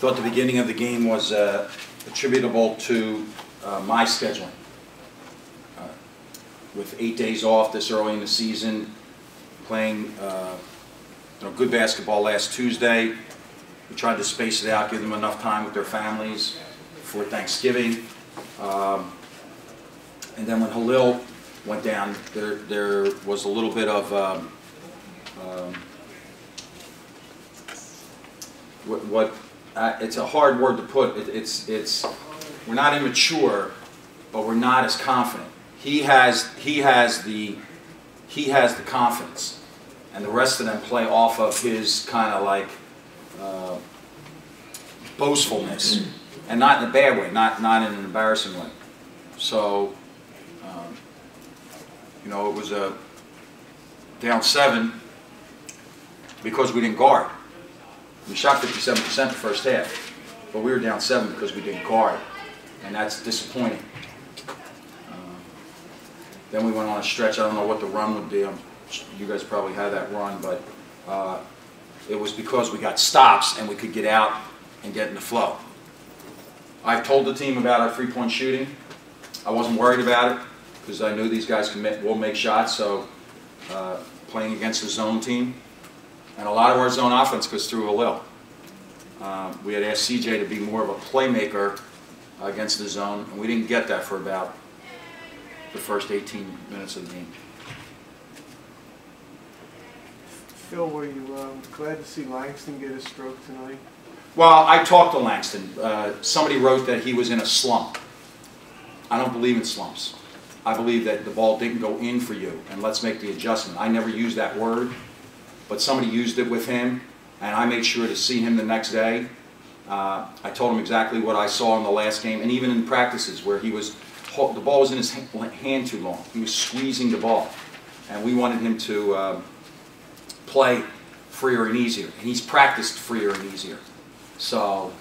thought the beginning of the game was attributable to my scheduling. With 8 days off this early in the season, playing good basketball last Tuesday, we tried to space it out, give them enough time with their families for Thanksgiving. And then when Halil went down, there was a little bit of it's a hard word to put. We're not immature, but we're not as confident. He has the confidence, and the rest of them play off of his kind of like boastfulness, and not in a bad way, not in an embarrassing way. So, it was a down 7 because we didn't guard. We shot 57% the first half, but we were down 7 because we didn't guard, and that's disappointing. Then we went on a stretch. I don't know what the run would be. You guys probably had that run, but it was because we got stops and we could get out and get in the flow. I've told the team about our three-point shooting. I wasn't worried about it because I knew these guys will make shots. So playing against the zone team, and a lot of our zone offense goes through Halil. We had asked CJ to be more of a playmaker against the zone, and we didn't get that for about the first 18 minutes of the game. Phil, were you glad to see Langston get a stroke tonight? Well, I talked to Langston. Somebody wrote that he was in a slump. I don't believe in slumps. I believe that the ball didn't go in for you, and let's make the adjustment. I never used that word, but somebody used it with him, and I made sure to see him the next day. I told him exactly what I saw in the last game, and even in practices where the ball was in his hand too long. He was squeezing the ball, and we wanted him to play freer and easier, and he's practiced freer and easier. So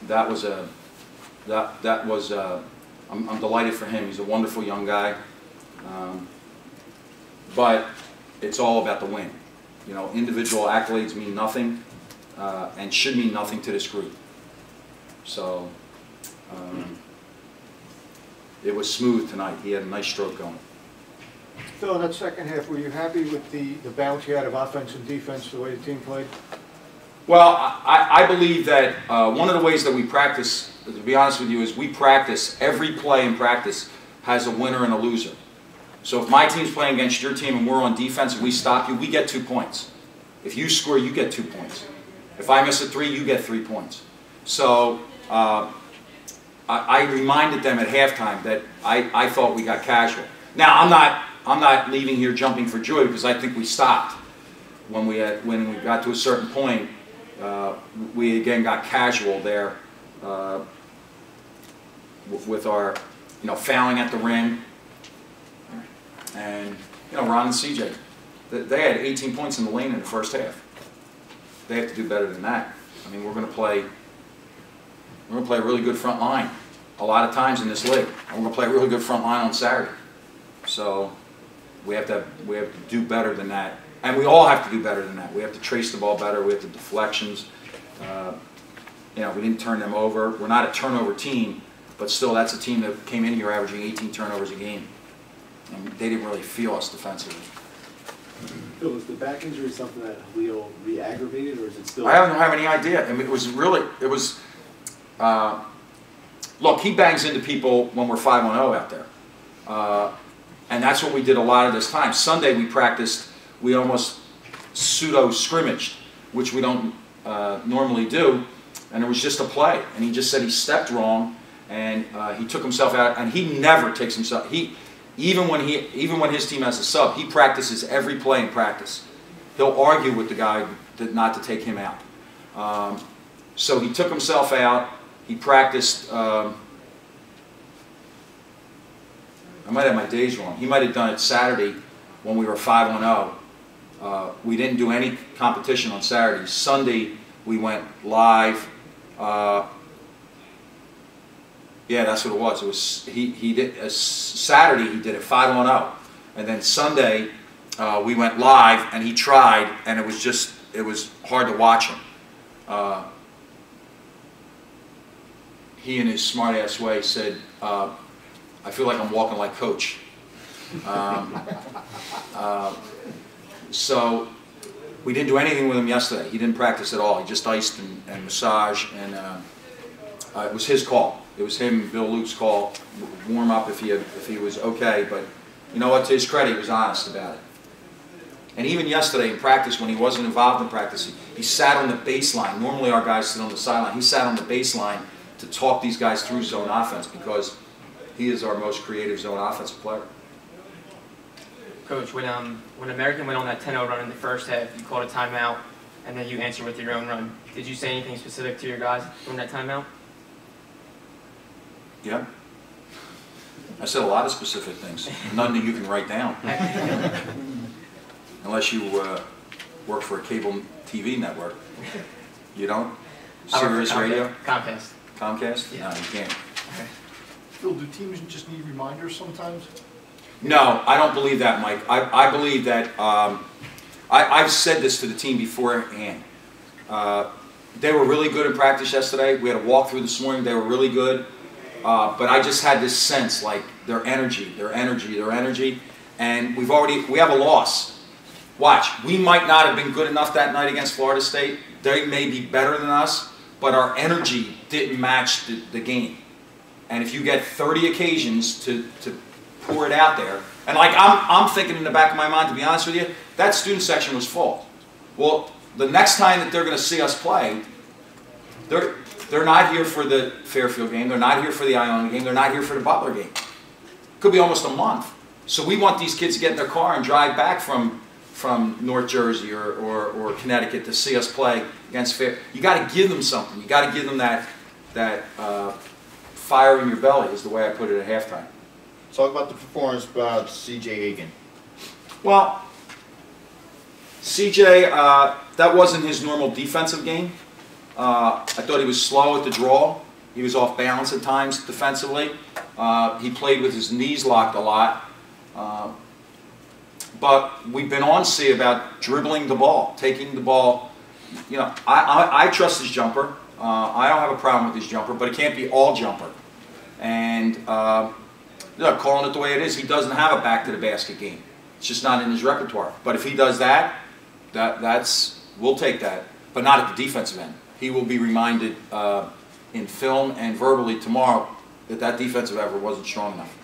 that was I'm delighted for him. He's a wonderful young guy, but it's all about the win. Individual accolades mean nothing, and should mean nothing to this group. So it was smooth tonight. He had a nice stroke going. Phil, in that second half, were you happy with the balance you had of offense and defense, the way the team played? Well, I believe that one of the ways that we practice, to be honest with you, is we practice, every play in practice has a winner and a loser. So if my team's playing against your team and we're on defense and we stop you, we get 2 points. If you score, you get 2 points. If I miss a 3, you get 3 points. So I reminded them at halftime that I thought we got casual. Now I'm not leaving here jumping for joy because I think we stopped when we got to a certain point. We again got casual there with our fouling at the rim, and Ron and CJ, they had 18 points in the lane in the first half. They have to do better than that. I mean, we're going to play a really good front line a lot of times in this league, and we're going to play a really good front line on Saturday. So we have to do better than that, and we all have to do better than that. We have to trace the ball better. We have the deflections. We didn't turn them over. We're not a turnover team, but still, that's a team that came in here averaging 18 turnovers a game, and they didn't really feel us defensively. Phil, was the back injury something that Halil re-aggravated, or is it still? I don't have any idea. I mean, look, he bangs into people when we're 5-0 out there. And that's what we did a lot of this time. Sunday we practiced, we almost pseudo-scrimmaged, which we don't normally do, and it was just a play. And he just said he stepped wrong, and he took himself out, and he never takes himself. Even when his team has a sub, he practices every play in practice. He'll argue with the guy not to take him out. So he took himself out. He practiced. I might have my days wrong. He might have done it Saturday when we were 5-0. We didn't do any competition on Saturday. Sunday we went live. Yeah, that's what it was. It was he did Saturday he did it 5-0, and then Sunday we went live and he tried, and it was hard to watch him. he in his smart-ass way said, I feel like I'm walking like Coach. So we didn't do anything with him yesterday. He didn't practice at all. He just iced and massaged, and it was his call. It was him and Bill Luke's call, warm up if he was okay. But you know what? To his credit, he was honest about it. And even yesterday in practice, when he wasn't involved in practice, he sat on the baseline. Normally our guys sit on the sideline. He sat on the baseline to talk these guys through zone offense because he is our most creative zone offensive player. Coach, when American went on that 10-0 run in the first half, you called a timeout, and then you answered with your own run. Did you say anything specific to your guys during that timeout? Yeah. I said a lot of specific things. None that you can write down. Unless you work for a cable TV network. You don't? Sirius Radio? Comcast. Comcast? Yeah. No, you can't. Okay. Phil, do teams just need reminders sometimes? No, I don't believe that, Mike. I believe that, I've said this to the team beforehand. They were really good in practice yesterday. We had a walkthrough this morning. They were really good. But I just had this sense, like, their energy, and we have a loss. Watch, we might not have been good enough that night against Florida State. They may be better than us, but our energy didn't match the game. And if you get 30 occasions to pour it out there, and like I'm thinking in the back of my mind, to be honest with you, that student section was full. Well, the next time that they're going to see us play, they're not here for the Fairfield game, they're not here for the Iona game, they're not here for the Butler game. Could be almost a month. So we want these kids to get in their car and drive back from North Jersey or Connecticut to see us play against Fair. You got to give them something. You got to give them that fire in your belly, is the way I put it at halftime. Talk about the performance about C.J. Aiken. Well, CJ, that wasn't his normal defensive game. I thought he was slow at the draw. He was off balance at times defensively. He played with his knees locked a lot. But we've been on C about dribbling the ball, taking the ball. You know, I trust his jumper. I don't have a problem with his jumper, but it can't be all jumper. And look, calling it the way it is, he doesn't have a back-to-the-basket game. It's just not in his repertoire. But if he does that, we'll take that, but not at the defensive end. He will be reminded in film and verbally tomorrow that defensive effort wasn't strong enough.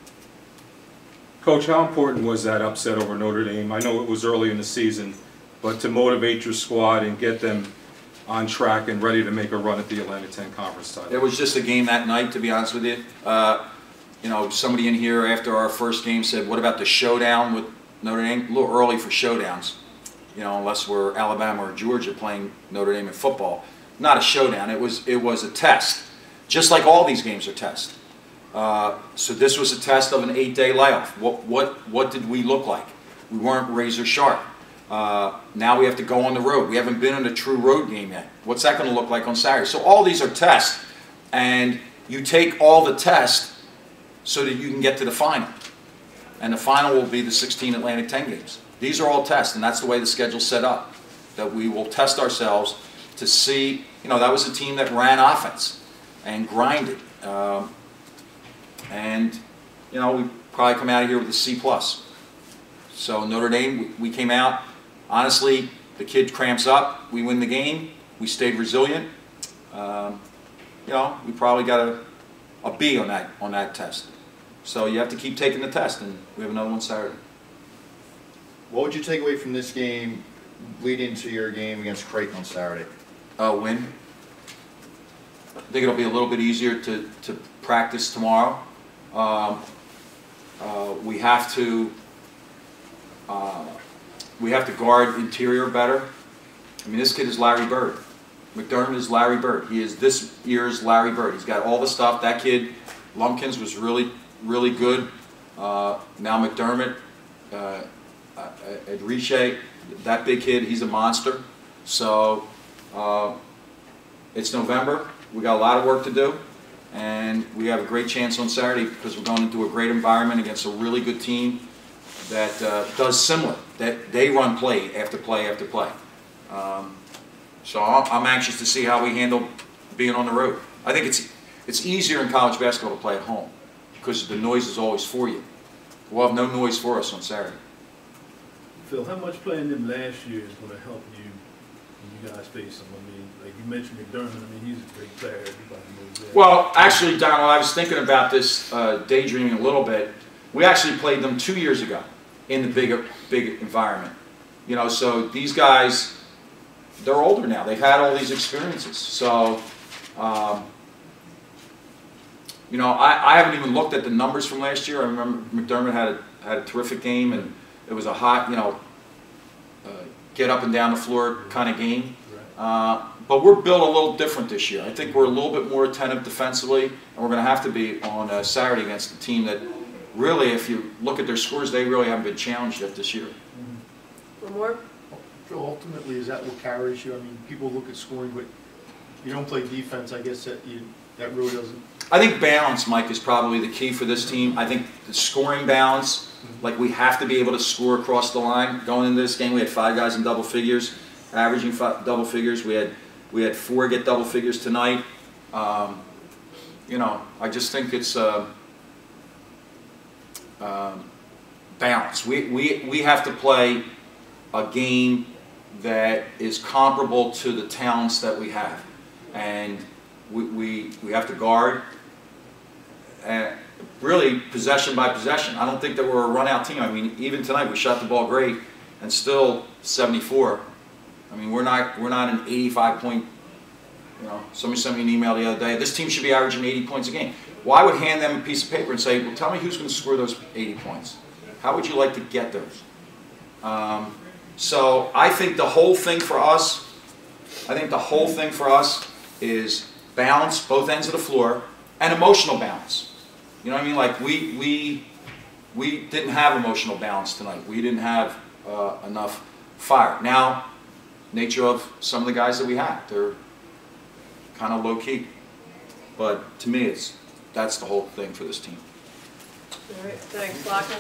Coach, how important was that upset over Notre Dame? I know it was early in the season, but to motivate your squad and get them on track and ready to make a run at the Atlantic 10 Conference title? It was just a game that night, to be honest with you. You know, somebody in here after our first game said, what about the showdown with Notre Dame? A little early for showdowns, you know, unless we're Alabama or Georgia playing Notre Dame in football. Not a showdown. It was a test, just like all these games are tests. So this was a test of an 8-day layoff. What did we look like? We weren't razor sharp. Now we have to go on the road. We haven't been in a true road game yet. What's that going to look like on Saturday? So all these are tests, and you take all the tests so that you can get to the final. And the final will be the 16 Atlantic 10 games. These are all tests, and that's the way the schedule's set up, that we will test ourselves to see, you know, that was a team that ran offense and grinded. And, you know, we probably come out of here with a C+. So Notre Dame, we came out, honestly, the kid cramps up, we win the game, we stayed resilient. You know, we probably got a B on that test. So you have to keep taking the test, and we have another one Saturday. What would you take away from this game leading to your game against Creighton on Saturday? Win. I think it'll be a little bit easier to practice tomorrow. We have to guard interior better. I mean, this kid is Larry Bird. McDermott is Larry Bird. He is this year's Larry Bird. He's got all the stuff. That kid, Lumpkins, was really good. Now McDermott, Adriche, that big kid, he's a monster. So it's November. We got a lot of work to do, and we have a great chance on Saturday because we're going into a great environment against a really good team that does similar. That they run play after play after play. So I'm anxious to see how we handle being on the road. I think It's easier in college basketball to play at home because the noise is always for you. We'll have no noise for us on Saturday. Phil, how much playing them last year is going to help you when you guys face them? I mean, like you mentioned McDermott, I mean, he's a great player. Everybody knows that. Well, actually, Donald, I was thinking about this, daydreaming a little bit. We actually played them 2 years ago in the big environment. You know, so these guys, they're older now. They've had all these experiences. So, you know, I haven't even looked at the numbers from last year. I remember McDermott had a terrific game, and it was a hot, you know, get up and down the floor kind of game. But we're built a little different this year. I think we're a little bit more attentive defensively, and we're going to have to be on Saturday against a team that really, if you look at their scores, they really haven't been challenged yet this year. One more? Phil, ultimately, is that what carries you? I mean, people look at scoring, but you don't play defense. I guess that really doesn't. I think balance, Mike, is probably the key for this team. I think the scoring balance, like we have to be able to score across the line. Going into this game, we had 5 guys in double figures, averaging double figures. We had 4 get double figures tonight. You know, I just think it's balance. We have to play a game that is comparable to the talents that we have, and we have to guard. Really possession by possession. I don't think that we're a run-out team. I mean, even tonight we shot the ball great, and still 74. I mean, we're not an 85-point. You know, somebody sent me an email the other day. This team should be averaging 80 points a game. Well, I would hand them a piece of paper and say, "Well, tell me who's going to score those 80 points. How would you like to get those?" So I think the whole thing for us, is balance both ends of the floor and emotional balance. You know what I mean? Like we didn't have emotional balance tonight. We didn't have enough fire. Now, nature of some of the guys that we had, they're kind of low key. But to me, that's the whole thing for this team. All right, thanks, Lockman.